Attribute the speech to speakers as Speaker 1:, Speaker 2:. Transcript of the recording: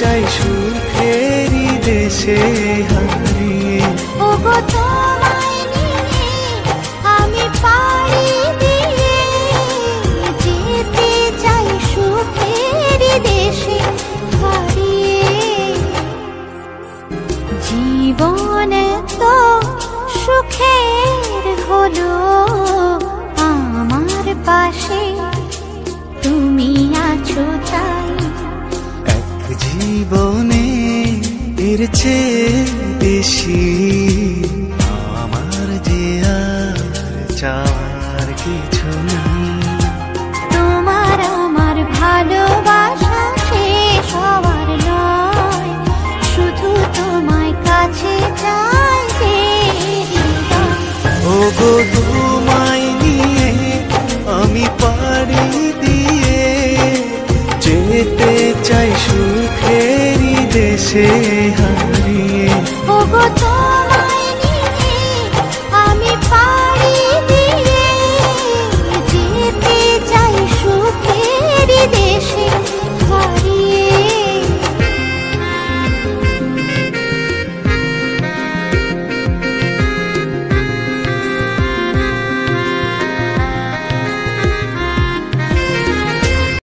Speaker 1: চাই সুখেরই দেশে হারিয়ে।
Speaker 2: ওগো তোমায় নিয়ে আমি পাড়ি দিয়ে যেতে চাই সুখেরই দেশে হারিয়ে। জীবন তো সুখের হলো আমার পাশে তুমি আছো তাই।
Speaker 1: এক জীবনে এর চেয়ে বেশি আমার যে আর চাওয়ার কিছু নেই।
Speaker 2: তোমার আমার ভালোবাসা শেষ হওয়ার নয়, শুধু তোমায় কাছে চাই যে হৃদয়।
Speaker 1: ওগো তোমায় নিয়ে আমি পাড়ি দিয়ে যেতে চাই সুখেরই দেশে হারিয়ে।
Speaker 2: ওগো